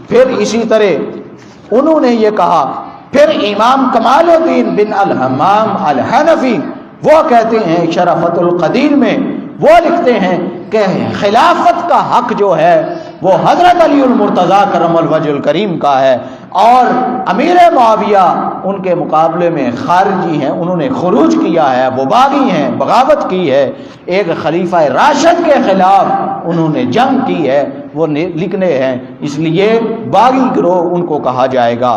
پھر اسی طرح انہوں نے یہ کہا. پھر امام کمال الدین بن الحمام الحنفی وہ کہتے ہیں شرفت القدیر میں وہ لکھتے ہیں کہ خلافت کا حق جو ہے وہ حضرت علی المرتضیٰ کرم الوجہ الکریم کا ہے، اور امیر معاویہ ان کے مقابلے میں خارجی ہیں، انہوں نے خروج کیا ہے، وہ باغی ہیں، بغاوت کی ہے، ایک خلیفہ راشد کے خلاف انہوں نے جنگ کی ہے، وہ لکھنے ہیں، اس لیے باغی گروہ ان کو کہا جائے گا.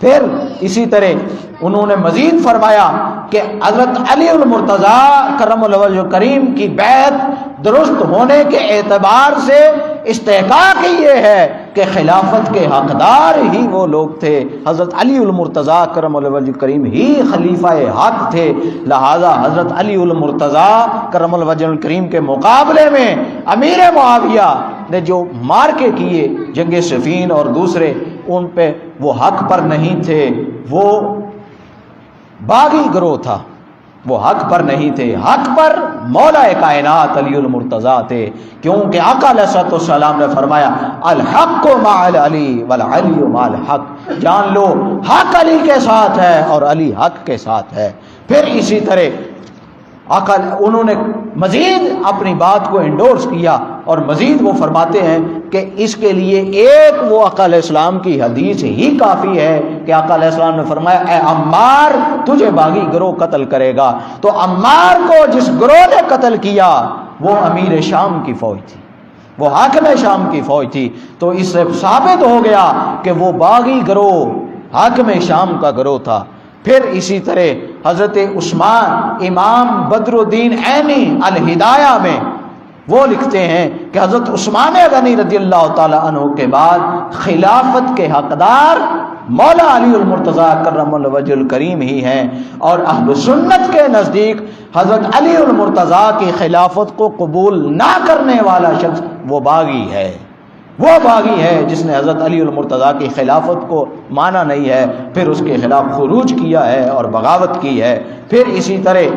پھر اسی طرح انہوں نے مزید فرمایا کہ حضرت علی المرتضیٰ کرم اللہ وجہ الکریم کی بیعت درست ہونے کے اعتبار سے استحقاق یہ ہے کہ خلافت کے حقدار ہی وہ لوگ تھے، حضرت علی المرتضیٰ کرم اللہ وجہ الکریم ہی خلیفہ حق تھے. لہذا حضرت علی المرتضیٰ کرم اللہ وجہ الکریم کے مقابلے میں امیر معاویہ نے جو مارکے کیے جنگ صفین اور دوسرے، ان پہ وہ حق پر نہیں تھے، وہ باغی گروہ تھا، وہ حق پر نہیں تھے. حق پر مولا کائنات علی المرتضیٰ تھے، کیونکہ آقا علیہ السلام نے فرمایا الحق مع علی والعلی مع الحق، جان لو حق علی کے ساتھ ہے اور علی حق کے ساتھ ہے. پھر اسی طرح آقا انہوں نے مزید اپنی بات کو انڈورس کیا اور مزید وہ فرماتے ہیں کہ اس کے لیے ایک وہ آقا علیہ السلام کی حدیث ہی کافی ہے کہ آقا علیہ السلام نے فرمایا اے عمار تجھے باغی گروہ قتل کرے گا. تو عمار کو جس گروہ نے قتل کیا وہ امیر شام کی فوج تھی، وہ حاکم شام کی فوج تھی. تو اس سے ثابت ہو گیا کہ وہ باغی گروہ حاکم شام کا گروہ تھا. پھر اسی طرح حضرت عثمان امام بدر الدین عینی الہدایہ میں وہ لکھتے ہیں کہ حضرت عثمان غنی رضی اللہ تعالی عنہ کے بعد خلافت کے حقدار مولا علی المرتضیٰ کرم اللہ وجہ الکریم ہی ہیں، اور اہل سنت کے نزدیک حضرت علی المرتضیٰ کی خلافت کو قبول نہ کرنے والا شخص وہ باغی ہے، وہ باغی ہے جس نے حضرت علی المرتضیٰ کی خلافت کو مانا نہیں ہے، پھر اس کے خلاف خروج کیا ہے اور بغاوت کی ہے۔ پھر اسی طرح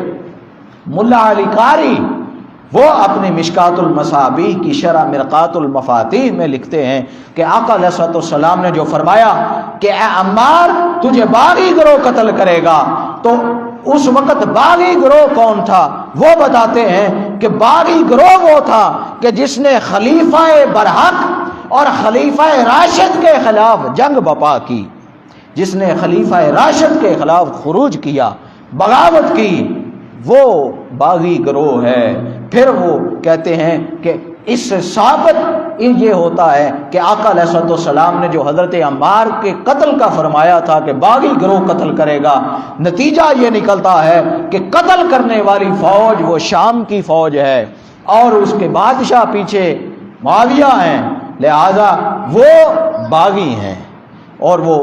ملا علی قاری وہ اپنی مشکات المصابیح کی شرح مرقات المفاتیح میں لکھتے ہیں کہ آقا علیہ الصلوۃ والسلام نے جو فرمایا کہ اے عمار تجھے باغی گروہ قتل کرے گا، تو اس وقت باغی گروہ کون تھا؟ وہ بتاتے ہیں کہ باغی گروہ وہ تھا کہ جس نے خلیفہ برحق اور خلیفہ راشد کے خلاف جنگ بپا کی، جس نے خلیفہ راشد کے خلاف خروج کیا، بغاوت کی، وہ باغی گروہ ہے۔ پھر وہ کہتے ہیں کہ اس سے ثابت یہ ہوتا ہے کہ آقا علیہ الصلوۃ والسلام نے جو حضرت عمار کے قتل کا فرمایا تھا کہ باغی گروہ قتل کرے گا، نتیجہ یہ نکلتا ہے کہ قتل کرنے والی فوج وہ شام کی فوج ہے اور اس کے بادشاہ پیچھے معاویہ ہیں، لہذا وہ باغی ہیں اور وہ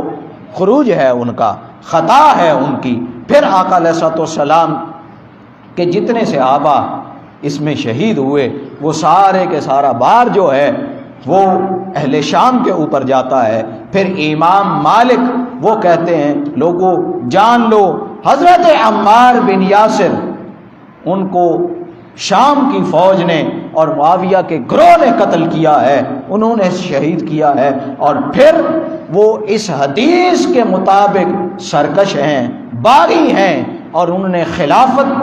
خروج ہے ان کا، خطا ہے ان کی۔ پھر آقا علیہ الصلوۃ والسلام کہ جتنے صحابہ اس میں شہید ہوئے وہ سارے کے سارا بار جو ہے وہ اہل شام کے اوپر جاتا ہے۔ پھر امام مالک وہ کہتے ہیں لوگوں جان لو حضرت عمار بن یاسر ان کو شام کی فوج نے اور معاویہ کے گروہ نے قتل کیا ہے، انہوں نے شہید کیا ہے، اور پھر وہ اس حدیث کے مطابق سرکش ہیں، باغی ہیں، اور انہوں نے خلافت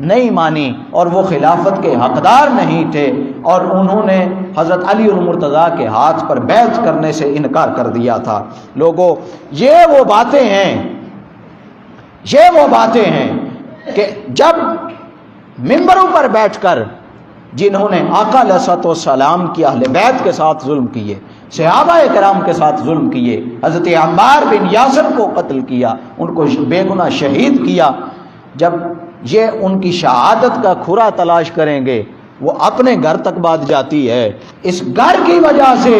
نہیں مانی اور وہ خلافت کے حقدار نہیں تھے، اور انہوں نے حضرت علی المرتضیٰ کے ہاتھ پر بیعت کرنے سے انکار کر دیا تھا۔ لوگوں یہ وہ باتیں ہیں کہ جب ممبروں پر بیٹھ کر جنہوں نے آقا علیہ الصلوۃ والسلام کی اہل بیت کے ساتھ ظلم کیے، صحابہ کرام کے ساتھ ظلم کیے، حضرت عمار بن یاسر کو قتل کیا، ان کو بے گناہ شہید کیا، جب یہ ان کی شہادت کا کھرا تلاش کریں گے وہ اپنے گھر تک بات جاتی ہے۔ اس گھر کی وجہ سے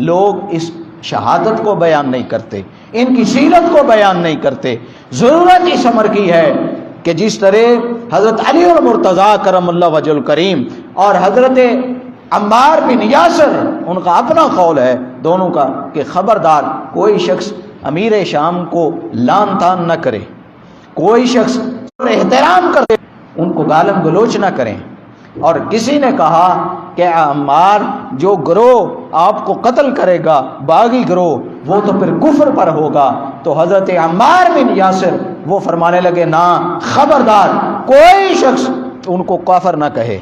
لوگ اس شہادت کو بیان نہیں کرتے، ان کی سیرت کو بیان نہیں کرتے۔ ضرورت اس امر کی ہے کہ جس طرح حضرت علی المرتضیٰ کرم اللہ وجہ الکریم اور حضرت عمار بن یاسر ان کا اپنا قول ہے دونوں کا کہ خبردار کوئی شخص امیر شام کو لان تان نہ کرے، کوئی شخص احترام کرے ان کو گالم گلوچ نہ کریں۔ اور کسی نے کہا کہ عمار جو گروہ آپ کو قتل کرے گا باغی گروہ وہ تو پھر کفر پر ہوگا، تو حضرت عمار بن یاسر وہ فرمانے لگے نا خبردار کوئی شخص ان کو کافر نہ کہے،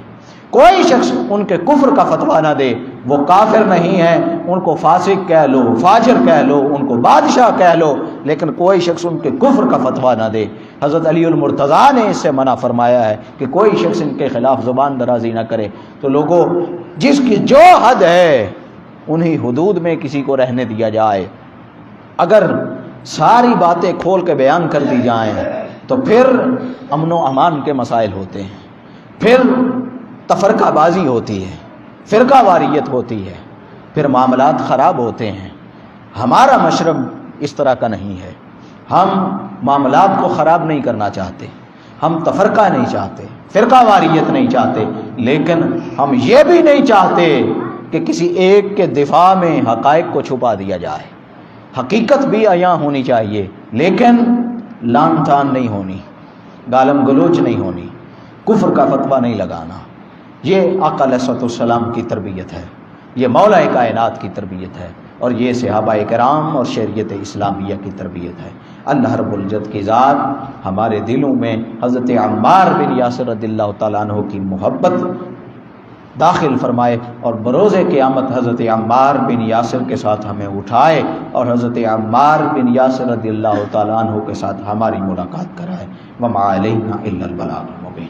کوئی شخص ان کے کفر کا فتویٰ نہ دے، وہ کافر نہیں ہیں، ان کو فاسق کہہ لو، فاجر کہہ لو، ان کو بادشاہ کہہ لو، لیکن کوئی شخص ان کے کفر کا فتویٰ نہ دے۔ حضرت علی المرتضیٰ نے اس سے منع فرمایا ہے کہ کوئی شخص ان کے خلاف زبان درازی نہ کرے۔ تو لوگوں جس کی جو حد ہے انہی حدود میں کسی کو رہنے دیا جائے، اگر ساری باتیں کھول کے بیان کر دی جائیں تو پھر امن و امان کے مسائل ہوتے ہیں، پھر تفرقہ بازی ہوتی ہے، فرقہ واریت ہوتی ہے، پھر معاملات خراب ہوتے ہیں۔ ہمارا مشرب اس طرح کا نہیں ہے، ہم معاملات کو خراب نہیں کرنا چاہتے، ہم تفرقہ نہیں چاہتے، فرقہ واریت نہیں چاہتے، لیکن ہم یہ بھی نہیں چاہتے کہ کسی ایک کے دفاع میں حقائق کو چھپا دیا جائے۔ حقیقت بھی عیاں ہونی چاہیے، لیکن لان تان نہیں ہونی، گالم گلوچ نہیں ہونی، کفر کا فتویٰ نہیں لگانا۔ یہ آقا علیہ الصلوۃ والسلام کی تربیت ہے، یہ مولا کائنات کی تربیت ہے، اور یہ صحابہ کرام اور شریعت اسلامیہ کی تربیت ہے۔ اللہ رب العزت کی ذات ہمارے دلوں میں حضرت عمار بن یاسر رضی اللہ تعالیٰ عنہ کی محبت داخل فرمائے، اور بروز قیامت حضرت عمار بن یاسر کے ساتھ ہمیں اٹھائے اور حضرت عمار بن یاسر رضی اللہ تعالیٰ عنہ کے ساتھ ہماری ملاقات کرائے۔ وما علینا الا البلاغ المبین۔